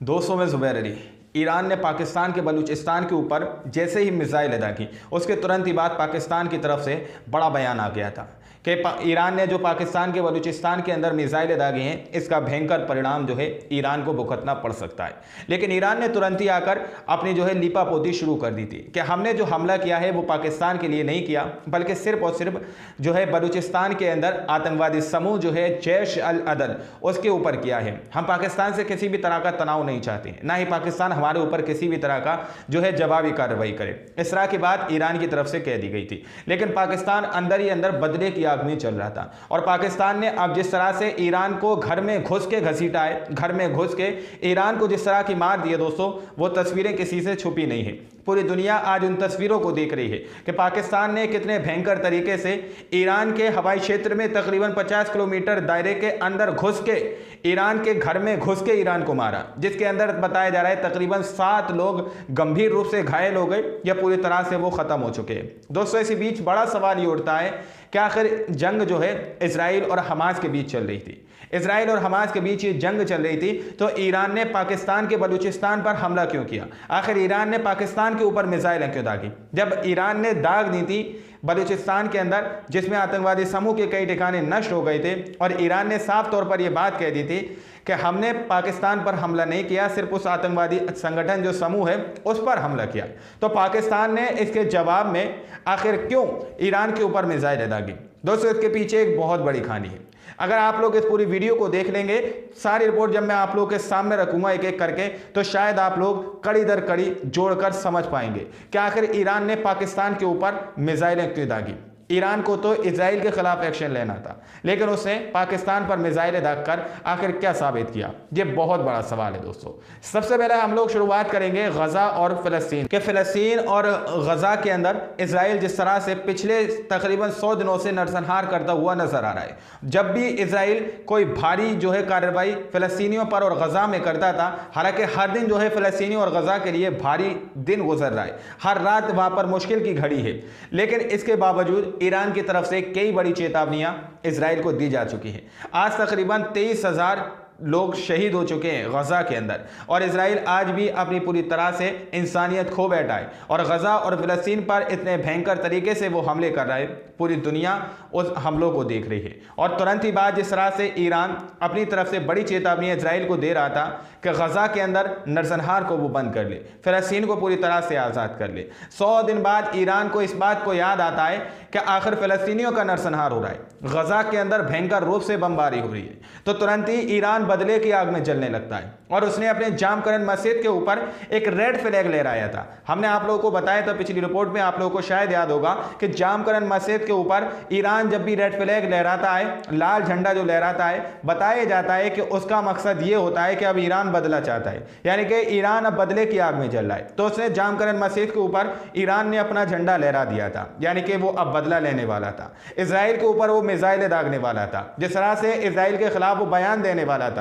200 में ज़ुबैर अली। ईरान ने पाकिस्तान के बलूचिस्तान के ऊपर जैसे ही मिसाइल अदा की, उसके तुरंत ही बाद पाकिस्तान की तरफ से बड़ा बयान आ गया था कि ईरान ने जो पाकिस्तान के बलूचिस्तान के अंदर मिसाइल अदा किए हैं, इसका भयंकर परिणाम जो है ईरान को भुगतना पड़ सकता है। लेकिन ईरान ने तुरंत ही आकर अपनी जो है लीपापोती शुरू कर दी थी कि हमने जो हमला किया है वो पाकिस्तान के लिए नहीं किया, बल्कि सिर्फ और सिर्फ जो है बलूचिस्तान के अंदर आतंकवादी समूह जो है जैश अल अदल, उसके ऊपर किया है। हम पाकिस्तान से किसी भी तरह का तनाव नहीं चाहते, ना ही पाकिस्तान हमारे ऊपर किसी भी तरह का जो है जवाबी कार्रवाई करे। इस तरह की बात ईरान की तरफ से कह दी गई थी। लेकिन पाकिस्तान अंदर ही अंदर बदले की आग में चल रहा था और पाकिस्तान ने अब जिस तरह से ईरान को घर में घुस के घसीटा है, घर में घुस के ईरान को जिस तरह की मार दी है दोस्तों, वो तस्वीरें किसी से छुपी नहीं है। पूरी दुनिया आज उन तस्वीरों को देख रही है कि पाकिस्तान ने कितने भयंकर तरीके से ईरान के हवाई क्षेत्र में तकरीबन 50 किलोमीटर दायरे के अंदर घुस के ईरान के घर में घुस के ईरान को मारा, जिसके अंदर बताया जा रहा है तकरीबन 7 लोग गंभीर रूप से घायल हो गए या पूरी तरह से वो खत्म हो चुके हैं। दोस्तों, इसी बीच बड़ा सवाल ये उठता है कि आखिर जंग जो है इजराइल और हमास के बीच चल रही थी, इजराइल और हमास के बीच ये जंग चल रही थी, तो ईरान ने पाकिस्तान के बलूचिस्तान पर हमला क्यों किया? आखिर ईरान ने पाकिस्तान के ऊपर मिसाइलें क्यों दागी? जब ईरान ने दाग दी थी बलूचिस्तान के अंदर, जिसमें आतंकवादी समूह के कई ठिकाने नष्ट हो गए थे, और ईरान ने साफ तौर पर यह बात कह दी थी कि हमने पाकिस्तान पर हमला नहीं किया, सिर्फ उस आतंकवादी संगठन जो समूह है उस पर हमला किया, तो पाकिस्तान ने इसके जवाब में आखिर क्यों ईरान के ऊपर मिसाइल दागी? दोस्तों, इसके पीछे एक बहुत बड़ी कहानी है। अगर आप लोग इस पूरी वीडियो को देख लेंगे, सारी रिपोर्ट जब मैं आप लोगों के सामने रखूंगा एक एक करके, तो शायद आप लोग कड़ी दर कड़ी जोड़कर समझ पाएंगे कि आखिर ईरान ने पाकिस्तान के ऊपर मिसाइलें क्यों दागी। ईरान को तो इजराइल के खिलाफ एक्शन लेना था, लेकिन उसने पाकिस्तान पर मिसाइलें दागकर आखिर क्या साबित किया? ये बहुत बड़ा सवाल है दोस्तों। सबसे पहले हम लोग शुरुआत करेंगे गजा और फिलिस्तीन के। फिलिस्तीन और गजा के अंदर इजराइल जिस तरह से पिछले तकरीबन 100 दिनों से नरसंहार करता हुआ नजर आ रहा है। जब भी इजराइल कोई भारी जो है कार्रवाई फिलिस्तीनियों पर और गजा में करता था, हालांकि हर दिन जो है फिलिस्तीनियों और गजा के लिए भारी दिन गुजर रहा है, हर रात वहां पर मुश्किल की घड़ी है, लेकिन इसके बावजूद ईरान की तरफ से कई बड़ी चेतावनियां इजराइल को दी जा चुकी हैं। आज तकरीबन 23,000 लोग शहीद हो चुके हैं गजा के अंदर, और इजराइल आज भी अपनी पूरी तरह से इंसानियत खो बैठा है और गजा और फिलिस्तीन पर इतने भयंकर तरीके से वो हमले कर रहा है। पूरी दुनिया उस हमलों को देख रही है, और तुरंत ही बाद जिस तरह से ईरान अपनी तरफ से बड़ी चेतावनी इजराइल को दे रहा था कि गजा के अंदर नरसंहार को वो बंद कर ले, फिलिस्तीन को पूरी तरह से आज़ाद कर ले। 100 दिन बाद ईरान को इस बात को याद आता है कि आखिर फिलिस्तीनियों का नरसंहार हो रहा है, गजा के अंदर भयंकर रूप से बमबारी हो रही है, तो तुरंत ही ईरान बदले की आग में जलने लगता है और उसने अपने जामकरन मस्जिद के ऊपर एक रेड फ्लैग लहराया था। हमने आप लोगों को बताया था पिछली रिपोर्ट में, आप लोगों को शायद याद होगा कि जामकरन मस्जिद के ऊपर ईरान जब भी रेड फ्लैग लहराता है, लाल झंडा जो लहराता है, बताया जाता है कि उसका मकसद ये होता है कि अब ईरान बदला चाहता है, यानी कि ईरान अब बदले की आग में जल रहा है। तो उसने जामकरन मस्जिद के ऊपर ईरान ने अपना झंडा लहरा दिया था, यानी कि वो अब बदला लेने वाला था, इजराइल के ऊपर वो मिसाइलें दागने वाला था, जिस तरह से इजराइल के खिलाफ वो बयान देने वाला था।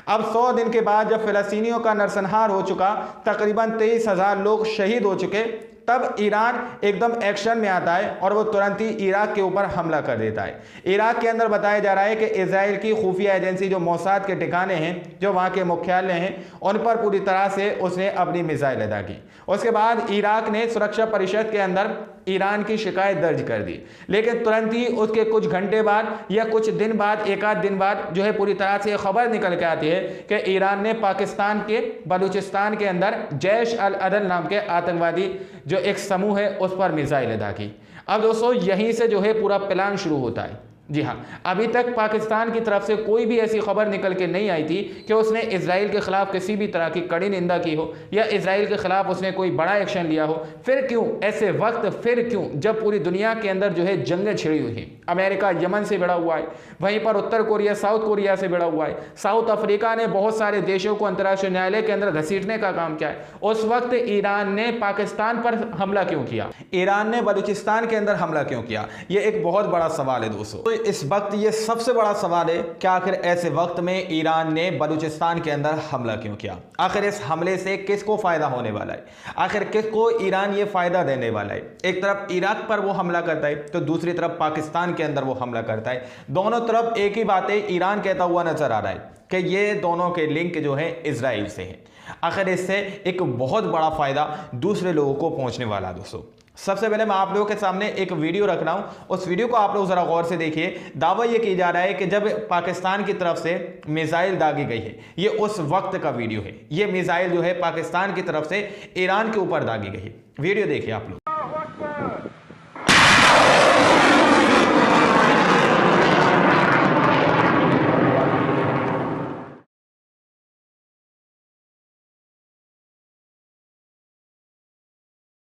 अब 100 दिन के बाद जब फिलिस्तीनियों का नरसंहार हो चुका, तकरीबन 23,000 लोग शहीद हो चुके, तब ईरान एकदम एक्शन में आता है और वो तुरंत ही इराक के ऊपर हमला कर देता है। इराक के अंदर बताया जा रहा है कि इजराइल की खुफिया एजेंसी जो मोसाद के ठिकाने हैं, जो वहाँ के मुख्यालय हैं, उन पर पूरी तरह से उसने अपनी मिसाइल अदा की। उसके बाद इराक ने सुरक्षा परिषद के अंदर ईरान की शिकायत दर्ज कर दी, लेकिन तुरंत ही उसके कुछ घंटे बाद या कुछ दिन बाद, एक आध दिन बाद जो है पूरी तरह से खबर निकल के आती है कि ईरान ने पाकिस्तान के बलूचिस्तान के अंदर जैश अल अदल नाम के आतंकवादी जो एक समूह है उस पर मिसाइल अदा की। अब दोस्तों, यहीं से जो है पूरा प्लान शुरू होता है। जी हाँ, अभी तक पाकिस्तान की तरफ से कोई भी ऐसी खबर निकल के नहीं आई थी कि उसने इजराइल के खिलाफ किसी भी तरह की कड़ी निंदा की हो या इजराइल के खिलाफ उसने कोई बड़ा एक्शन लिया हो। फिर क्यों ऐसे वक्त, फिर क्यों जब पूरी दुनिया के अंदर जो है जंगें छिड़ी हुई हैं, अमेरिका यमन से भिड़ा हुआ है, वहीं पर उत्तर कोरिया साउथ कोरिया से भिड़ा हुआ है, साउथ अफ्रीका ने बहुत सारे देशों को अंतर्राष्ट्रीय न्यायालय के अंदर घसीटने का काम किया है, उस वक्त ईरान ने पाकिस्तान पर हमला क्यों किया? ईरान ने बलूचिस्तान के अंदर हमला क्यों किया? ये एक बहुत बड़ा सवाल है दोस्तों। इस वक्त ये सबसे बड़ा सवाल है कि आखिर ऐसे वक्त में ईरान ने बलूचिस्तान के अंदर हमला क्यों किया। आखिर इस हमले से किसको फायदा होने वाला है, आखिर किसको ईरान ये फायदा देने वाला है। एक तरफ इराक पर वो हमला करता है तो दूसरी तरफ पाकिस्तान के अंदर वो हमला करता है। दोनों तरफ एक ही बातें ईरान कहता हुआ नजर आ रहा है कि ये दोनों के लिंक जो है इजराइल से है। आखिर इससे एक बहुत बड़ा फायदा दूसरे लोगों को पहुंचने वाला है। दोस्तों सबसे पहले मैं आप लोगों के सामने एक वीडियो रख रहा हूं, उस वीडियो को आप लोग जरा गौर से देखिए। दावा यह किया जा रहा है कि जब पाकिस्तान की तरफ से मिसाइल दागी गई है, ये उस वक्त का वीडियो है। ये मिसाइल जो है पाकिस्तान की तरफ से ईरान के ऊपर दागी गई है। वीडियो देखिए आप लोग।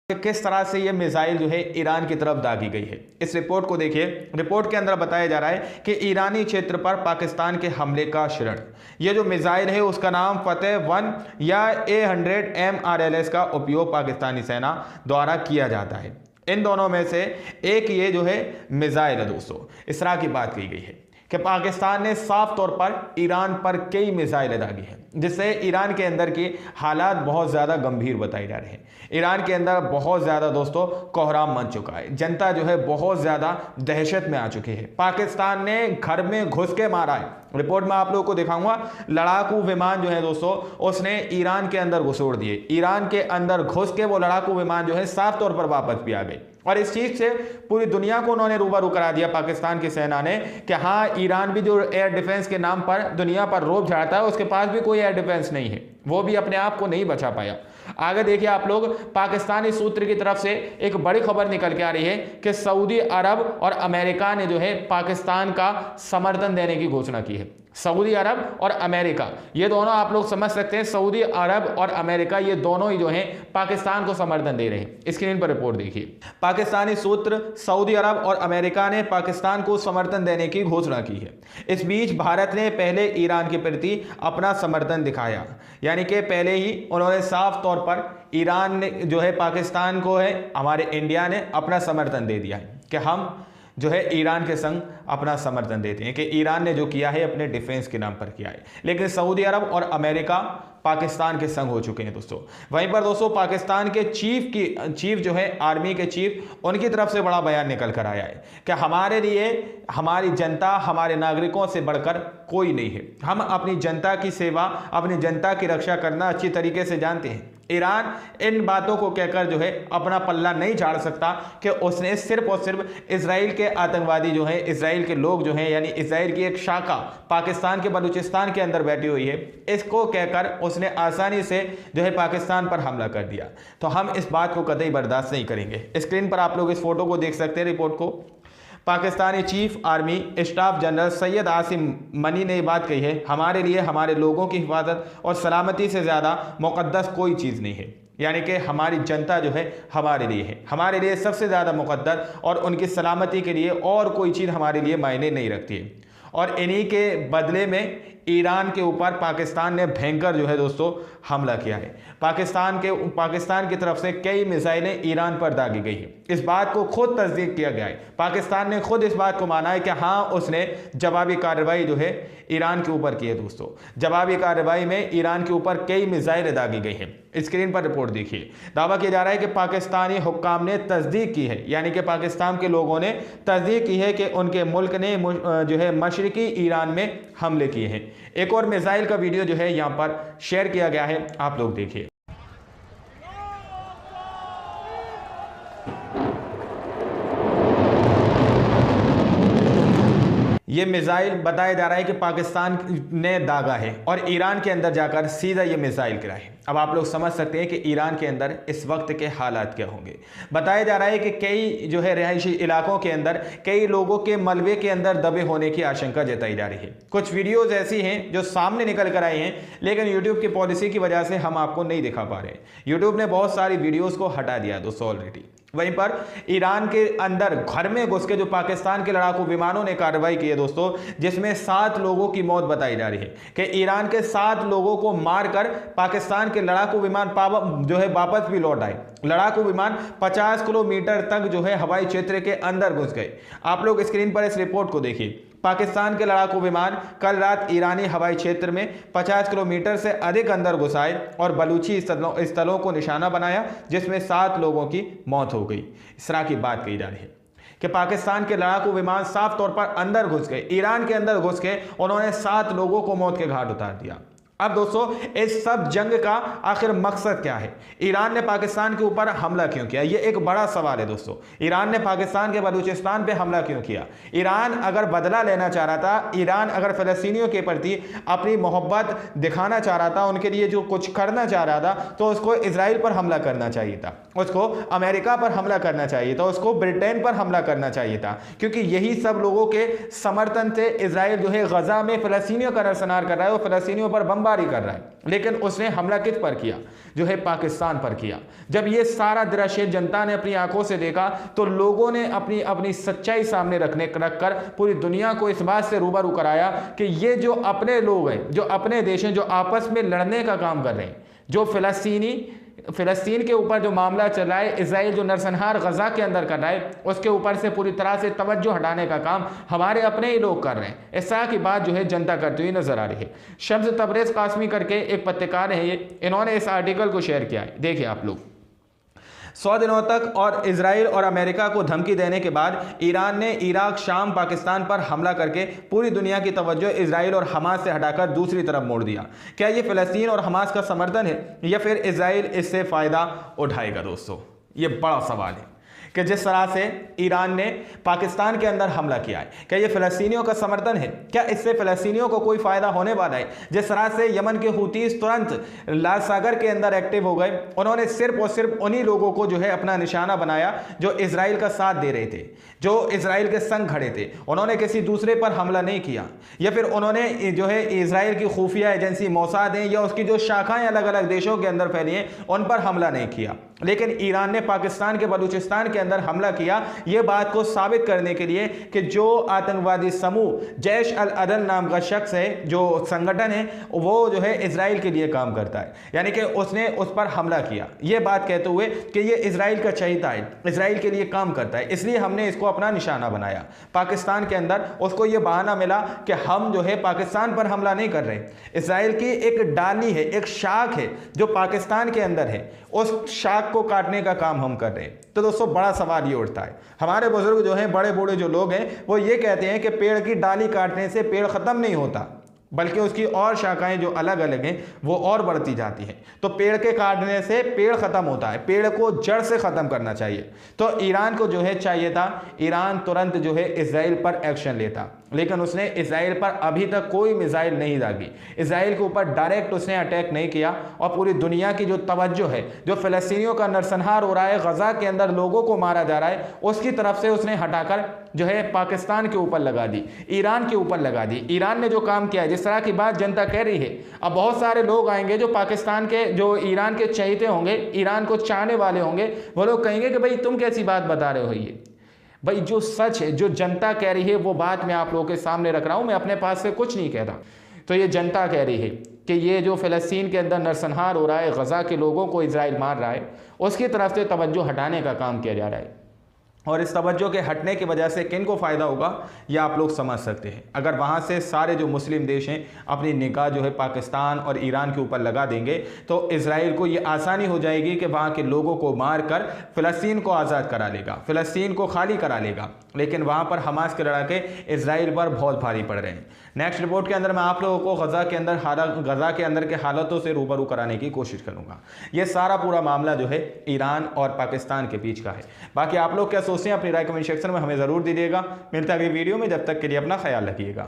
किस तरह से ये मिसाइल जो है ईरान की तरफ दागी गई है, इस रिपोर्ट को देखिए। रिपोर्ट के अंदर बताया जा रहा है कि ईरानी क्षेत्र पर पाकिस्तान के हमले का ऋण। ये जो मिसाइल है उसका नाम फतेह 1 या A100 MRLS का उपयोग पाकिस्तानी सेना द्वारा किया जाता है। इन दोनों में से एक ये जो है मिसाइल है। दोस्तों इस तरह की बात की गई है कि पाकिस्तान ने साफ तौर पर ईरान पर कई मिसाइलें दागी हैं, जिससे ईरान के अंदर की हालात बहुत ज़्यादा गंभीर बताए जा रहे हैं। ईरान के अंदर बहुत ज़्यादा दोस्तों कोहराम मच चुका है, जनता जो है बहुत ज़्यादा दहशत में आ चुकी है। पाकिस्तान ने घर में घुस के मारा है। रिपोर्ट में आप लोगों को दिखाऊंगा, लड़ाकू विमान जो है दोस्तों उसने ईरान के अंदर घुसोड़ दिए। ईरान के अंदर घुस के वो लड़ाकू विमान जो है साफ तौर पर वापस भी आ गए और इस चीज से पूरी दुनिया को उन्होंने रूबरू करा दिया पाकिस्तान की सेना ने कि हाँ, ईरान भी जो एयर डिफेंस के नाम पर दुनिया पर रोब झाड़ता है, उसके पास भी कोई एयर डिफेंस नहीं है, वो भी अपने आप को नहीं बचा पाया। आगे देखिए आप लोग, पाकिस्तानी सूत्र की तरफ से एक बड़ी खबर निकल के आ रही है कि सऊदी अरब और अमेरिका ने जो है पाकिस्तान का समर्थन देने की घोषणा की है। सऊदी अरब और अमेरिका, ये दोनों आप लोग समझ सकते हैं, सऊदी अरब और अमेरिका ये दोनों ही जो हैं पाकिस्तान को समर्थन दे रहे हैं। स्क्रीन पर रिपोर्ट देखिए। पाकिस्तानी सूत्र, सऊदी अरब और अमेरिका ने पाकिस्तान को समर्थन देने की घोषणा की है। इस बीच भारत ने पहले ईरान के प्रति अपना समर्थन दिखाया, यानी कि पहले ही उन्होंने साफ तौर पर ईरान ने जो है पाकिस्तान को है, हमारे इंडिया ने अपना समर्थन दे दिया है कि हम जो है ईरान के संग अपना समर्थन देते हैं कि ईरान ने जो किया है अपने डिफेंस के नाम पर किया है। लेकिन सऊदी अरब और अमेरिका पाकिस्तान के संग हो चुके हैं दोस्तों। वहीं पर दोस्तों पाकिस्तान के चीफ जो है आर्मी के चीफ, उनकी तरफ से बड़ा बयान निकल कर आया है कि हमारे लिए हमारी जनता, हमारे नागरिकों से बढ़कर कोई नहीं है। हम अपनी जनता की सेवा, अपनी जनता की रक्षा करना अच्छी तरीके से जानते हैं। ईरान इन बातों को कहकर जो है अपना पल्ला नहीं झाड़ सकता कि उसने सिर्फ और सिर्फ इजराइल के आतंकवादी जो है, इजराइल के लोग जो हैं, यानी इजराइल की एक शाखा पाकिस्तान के बलूचिस्तान के अंदर बैठी हुई है, इसको कहकर उसने आसानी से जो है पाकिस्तान पर हमला कर दिया। तो हम इस बात को कतई बर्दाश्त नहीं करेंगे। स्क्रीन पर आप लोग इस फोटो को देख सकते हैं, रिपोर्ट को। Pakistani chief army staff general Syed Asim money ने ये बात कही है, हमारे लिए हमारे लोगों की हिफाजत और सलामती से ज़्यादा मुक़द्दस कोई चीज़ नहीं है। यानी कि हमारी जनता जो है हमारे लिए है, हमारे लिए सबसे ज़्यादा मुक़द्दस, और उनकी सलामती के लिए और कोई चीज़ हमारे लिए मायने नहीं रखती है। और इन्हीं के बदले में ईरान के ऊपर पाकिस्तान ने भयंकर जो है दोस्तों हमला किया है। पाकिस्तान की तरफ से कई मिसाइलें ईरान पर दागी गई है। इस बात को खुद तस्दीक किया गया है, पाकिस्तान ने खुद इस बात को माना है कि हाँ, उसने जवाबी कार्रवाई जो है ईरान के ऊपर की है। दोस्तों जवाबी कार्रवाई में ईरान के ऊपर कई मिसाइलें दागी गई हैं। स्क्रीन पर रिपोर्ट देखिए। दावा किया जा रहा है कि पाकिस्तानी हुक्काम ने तस्दीक की है, यानी कि पाकिस्तान के लोगों ने तस्दीक की है कि उनके मुल्क ने जो है मशरकी ईरान में हमले किए हैं। एक और मिसाइल का वीडियो जो है यहाँ पर शेयर किया गया है, आप लोग देखिए। ये मिसाइल बताया जा रहा है कि पाकिस्तान ने दागा है और ईरान के अंदर जाकर सीधा ये मिसाइल गिरा है। अब आप लोग समझ सकते हैं कि ईरान के अंदर इस वक्त के हालात क्या होंगे। बताया जा रहा है कि कई जो है रिहायशी इलाकों के अंदर कई लोगों के मलबे के अंदर दबे होने की आशंका जताई जा रही है। कुछ वीडियोज ऐसी हैं जो सामने निकल कर आई हैं, लेकिन यूट्यूब की पॉलिसी की वजह से हम आपको नहीं दिखा पा रहे। यूट्यूब ने बहुत सारी वीडियोज़ को हटा दिया दोस्तों ऑलरेडी। वहीं पर ईरान के अंदर घर में घुस के जो पाकिस्तान के लड़ाकू विमानों ने कार्रवाई की है दोस्तों, जिसमें 7 लोगों की मौत बताई जा रही है कि ईरान के 7 लोगों को मारकर पाकिस्तान के लड़ाकू विमान जो है वापस भी लौट आए। लड़ाकू विमान 50 किलोमीटर तक जो है हवाई क्षेत्र के अंदर घुस गए। आप लोग स्क्रीन पर इस रिपोर्ट को देखिए। पाकिस्तान के लड़ाकू विमान कल रात ईरानी हवाई क्षेत्र में 50 किलोमीटर से अधिक अंदर घुस आए और बलूची स्थलों को निशाना बनाया, जिसमें 7 लोगों की मौत हो गई। इस तरह की बात कही जा रही है कि पाकिस्तान के लड़ाकू विमान साफ तौर पर अंदर घुस गए, ईरान के अंदर घुस के उन्होंने 7 लोगों को मौत के घाट उतार दिया। अब दोस्तों, इस सब जंग का आखिर मकसद क्या है? ईरान ने पाकिस्तान के ऊपर हमला क्यों किया? यह एक बड़ा सवाल है दोस्तों। ईरान ने पाकिस्तान के बलूचिस्तान पे हमला क्यों किया? ईरान अगर बदला लेना चाह रहा था, ईरान अगर फ़लस्तीनियों के प्रति अपनी मोहब्बत दिखाना चाह रहा था, उनके लिए जो कुछ करना चाह रहा था, तो उसको इजराइल पर हमला करना चाहिए था, उसको अमेरिका पर हमला करना चाहिए था, उसको ब्रिटेन पर हमला करना चाहिए था, क्योंकि यही सब लोगों के समर्थन से इजराइल जो है गजा में फ़लस्तीनियों का नरसंहार कर रहा है और फ़लस्तीनियों पर बमबारी कर रहा है। लेकिन उसने हमला किस पर किया? जो है पाकिस्तान पर किया। जब ये सारा दृश्य जनता ने अपनी आंखों से देखा, तो लोगों ने अपनी अपनी सच्चाई सामने रखकर पूरी दुनिया को इस बात से रूबरू कराया कि ये जो अपने लोग हैं, जो अपने देश हैं, जो आपस में लड़ने का काम कर रहे हैं, जो फ़लस्तीन के ऊपर जो मामला चल रहा है, इजराइल जो नरसंहार गजा के अंदर कर रहा है, उसके ऊपर से पूरी तरह से तवज्जो हटाने का काम हमारे अपने ही लोग कर रहे हैं। इस तरह की बात जो है जनता करती हुई नजर आ रही है। शम्स तबरेज़ कासमी करके एक पत्रकार है, इन्होंने इस आर्टिकल को शेयर किया है। देखिए आप लोग। 100 दिनों तक और इजराइल और अमेरिका को धमकी देने के बाद ईरान ने इराक, शाम, पाकिस्तान पर हमला करके पूरी दुनिया की तवज्जो इजराइल और हमास से हटाकर दूसरी तरफ मोड़ दिया। क्या ये फ़लस्तीन और हमास का समर्थन है या फिर इजराइल इससे फ़ायदा उठाएगा? दोस्तों, ये बड़ा सवाल है कि जिस तरह से ईरान ने पाकिस्तान के अंदर हमला किया है, क्या ये फ़लस्तीनियों का समर्थन है? क्या इससे फ़लस्तीनियों को कोई फ़ायदा होने वाला है? जिस तरह से यमन के हूतीस तुरंत लाल सागर के अंदर एक्टिव हो गए, उन्होंने सिर्फ और सिर्फ उन्हीं लोगों को जो है अपना निशाना बनाया जो इजराइल का साथ दे रहे थे, जो इजराइल के संग खड़े थे। उन्होंने किसी दूसरे पर हमला नहीं किया, या फिर उन्होंने जो है इजराइल की खुफिया एजेंसी मोसाद है या उसकी जो शाखाएं अलग अलग देशों के अंदर फैली हैं, उन पर हमला नहीं किया। लेकिन ईरान ने पाकिस्तान के बलूचिस्तान के अंदर हमला किया, यह बात को साबित करने के लिए कि जो आतंकवादी समूह जैश अल अदल नाम का शख्स है, जो संगठन है, वो जो है इजराइल के लिए काम करता है, यानी कि उसने उस पर हमला किया, यह बात कहते हुए कि ये इजराइल का चहेता है, इजराइल के लिए काम करता है, इसलिए हमने इसको अपना निशाना बनाया। पाकिस्तान के अंदर उसको यह बहाना मिला कि हम जो है पाकिस्तान पर हमला नहीं कर रहे। इजराइल की एक डाली है, एक शाख है जो पाकिस्तान के अंदर है, उस शाख को काटने का काम हम कर रहे हैं। तो दोस्तों, बड़ा सवाल ये उठता है। हमारे बुजुर्ग जो हैं, बड़े बूढ़े जो लोग हैं, वो ये कहते हैं कि पेड़ की डाली काटने से पेड़ खत्म नहीं होता, बल्कि उसकी और शाखाएं जो अलग अलग हैं वो और बढ़ती जाती हैं। तो पेड़ के काटने से पेड़ खत्म होता है, पेड़ को जड़ से खत्म करना चाहिए। तो ईरान को जो है चाहिए था, ईरान तुरंत जो है इजराइल पर एक्शन लेता, लेकिन उसने इजराइल पर अभी तक कोई मिसाइल नहीं दागी, इजराइल के ऊपर डायरेक्ट उसने अटैक नहीं किया, और पूरी दुनिया की जो तवज्जो है, जो फ़लस्तीनियों का नरसंहार हो रहा है, गजा के अंदर लोगों को मारा जा रहा है, उसकी तरफ से उसने हटाकर जो है पाकिस्तान के ऊपर लगा दी, ईरान के ऊपर लगा दी। ईरान ने जो काम किया, जिस तरह की बात जनता कह रही है, अब बहुत सारे लोग आएंगे जो पाकिस्तान के, जो ईरान के चहेते होंगे, ईरान को चाहने वाले होंगे, वो लोग कहेंगे कि भाई तुम कैसी बात बता रहे हो। ये भाई जो सच है, जो जनता कह रही है, वो बात मैं आप लोगों के सामने रख रहा हूं, मैं अपने पास से कुछ नहीं कह रहा। तो ये जनता कह रही है कि ये जो फ़लस्तीन के अंदर नरसंहार हो रहा है, गजा के लोगों को इजराइल मार रहा है, उसकी तरफ से तवज्जो हटाने का काम किया जा रहा है। और इस तवज्जो के हटने की वजह से किन को फ़ायदा होगा, यह आप लोग समझ सकते हैं। अगर वहाँ से सारे जो मुस्लिम देश हैं अपनी निगाह जो है पाकिस्तान और ईरान के ऊपर लगा देंगे, तो इजराइल को ये आसानी हो जाएगी कि वहाँ के लोगों को मार कर फ़लस्तीन को आज़ाद करा लेगा, फ़लस्तीन को खाली करा लेगा। लेकिन वहाँ पर हमास के लड़ाके इजराइल पर बहुत भारी पड़ रहे हैं। नेक्स्ट रिपोर्ट के अंदर मैं आप लोगों को गजा के अंदर के हालातों से रूबरू कराने की कोशिश करूँगा। ये सारा पूरा मामला जो है ईरान और पाकिस्तान के बीच का है। बाकी आप लोग क्या सोचते हैं, अपनी राय कमेंट सेक्शन में हमें ज़रूर दीजिएगा। मिलता है अगली वीडियो में, जब तक के लिए अपना ख्याल रखिएगा।